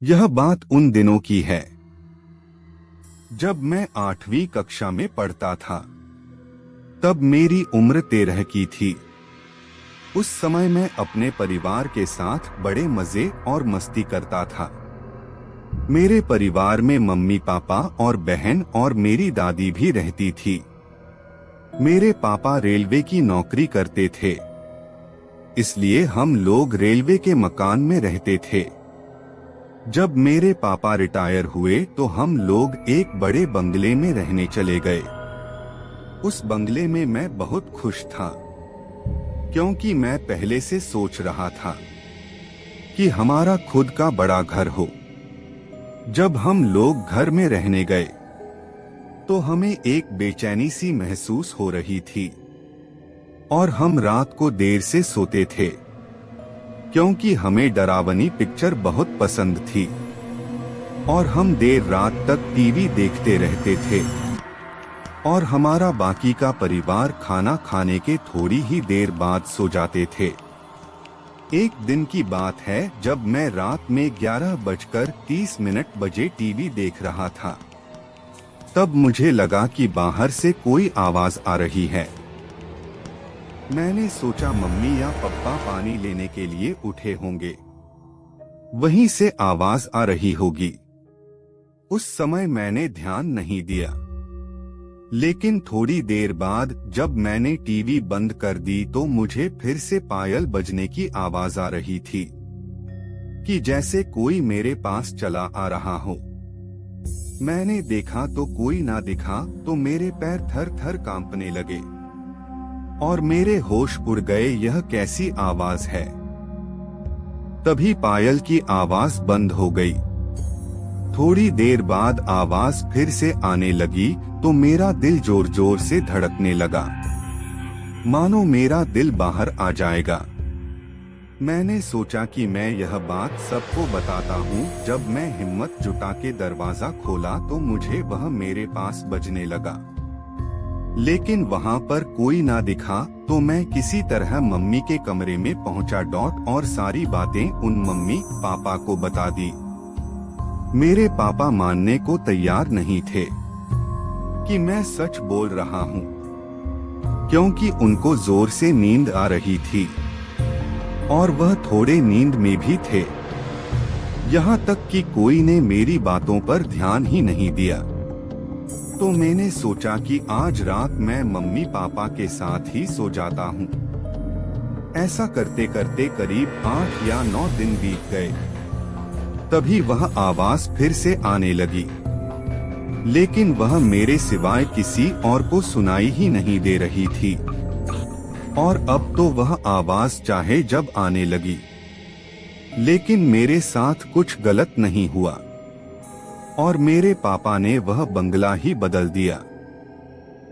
यह बात उन दिनों की है जब मैं 8वीं कक्षा में पढ़ता था। तब मेरी उम्र 13 की थी। उस समय मैं अपने परिवार के साथ बड़े मजे और मस्ती करता था। मेरे परिवार में मम्मी पापा और बहन और मेरी दादी भी रहती थी। मेरे पापा रेलवे की नौकरी करते थे, इसलिए हम लोग रेलवे के मकान में रहते थे। जब मेरे पापा रिटायर हुए तो हम लोग एक बड़े बंगले में रहने चले गए। उस बंगले में मैं बहुत खुश था, क्योंकि मैं पहले से सोच रहा था कि हमारा खुद का बड़ा घर हो। जब हम लोग घर में रहने गए तो हमें एक बेचैनी सी महसूस हो रही थी और हम रात को देर से सोते थे, क्योंकि हमें डरावनी पिक्चर बहुत पसंद थी और हम देर रात तक टीवी देखते रहते थे। और हमारा बाकी का परिवार खाना खाने के थोड़ी ही देर बाद सो जाते थे। एक दिन की बात है जब मैं रात में 11:30 बजे टीवी देख रहा था। तब मुझे लगा कि बाहर से कोई आवाज आ रही है। मैंने सोचा मम्मी या पापा पानी लेने के लिए उठे होंगे, वहीं से आवाज आ रही होगी। उस समय मैंने ध्यान नहीं दिया, लेकिन थोड़ी देर बाद जब मैंने टीवी बंद कर दी तो मुझे फिर से पायल बजने की आवाज आ रही थी, कि जैसे कोई मेरे पास चला आ रहा हो। मैंने देखा तो कोई ना दिखा तो मेरे पैर थर थर कांपने लगे और मेरे होश उड़ गए। यह कैसी आवाज है? तभी पायल की आवाज बंद हो गई। थोड़ी देर बाद आवाज फिर से आने लगी तो मेरा दिल जोर जोर से धड़कने लगा, मानो मेरा दिल बाहर आ जाएगा। मैंने सोचा कि मैं यह बात सबको बताता हूँ। जब मैं हिम्मत जुटा के दरवाजा खोला तो मुझे वह मेरे पास बजने लगा, लेकिन वहाँ पर कोई ना दिखा। तो मैं किसी तरह मम्मी के कमरे में पहुँचा और सारी बातें उन मम्मी पापा को बता दी। मेरे पापा मानने को तैयार नहीं थे कि मैं सच बोल रहा हूँ, क्योंकि उनको जोर से नींद आ रही थी और वह थोड़े नींद में भी थे। यहाँ तक कि कोई ने मेरी बातों पर ध्यान ही नहीं दिया। तो मैंने सोचा कि आज रात मैं मम्मी पापा के साथ ही सो जाता हूँ। ऐसा करते करते करीब 8 या 9 दिन बीत गए। तभी वह आवाज फिर से आने लगी, लेकिन वह मेरे सिवाय किसी और को सुनाई ही नहीं दे रही थी। और अब तो वह आवाज चाहे जब आने लगी, लेकिन मेरे साथ कुछ गलत नहीं हुआ और मेरे पापा ने वह बंगला ही बदल दिया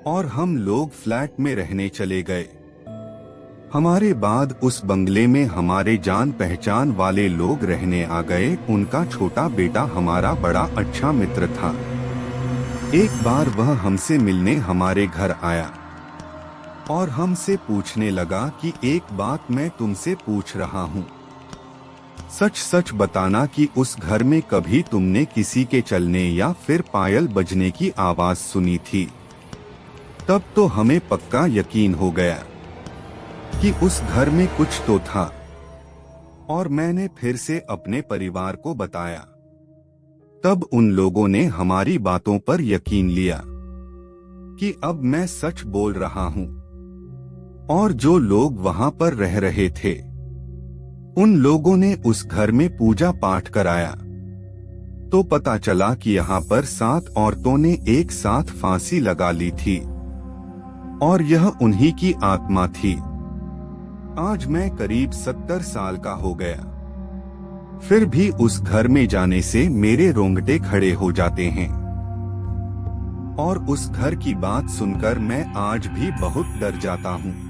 और हम लोग फ्लैट में रहने चले गए। हमारे बाद उस बंगले में हमारे जान पहचान वाले लोग रहने आ गए। उनका छोटा बेटा हमारा बड़ा अच्छा मित्र था। एक बार वह हमसे मिलने हमारे घर आया और हमसे पूछने लगा कि एक बात मैं तुमसे पूछ रहा हूँ, सच सच बताना कि उस घर में कभी तुमने किसी के चलने या फिर पायल बजने की आवाज सुनी थी? तब तो हमें पक्का यकीन हो गया कि उस घर में कुछ तो था और मैंने फिर से अपने परिवार को बताया। तब उन लोगों ने हमारी बातों पर यकीन लिया कि अब मैं सच बोल रहा हूँ। और जो लोग वहां पर रह रहे थे, उन लोगों ने उस घर में पूजा पाठ कराया तो पता चला कि यहाँ पर 7 औरतों ने एक साथ फांसी लगा ली थी और यह उन्हीं की आत्मा थी। आज मैं करीब 70 साल का हो गया, फिर भी उस घर में जाने से मेरे रोंगटे खड़े हो जाते हैं और उस घर की बात सुनकर मैं आज भी बहुत डर जाता हूँ।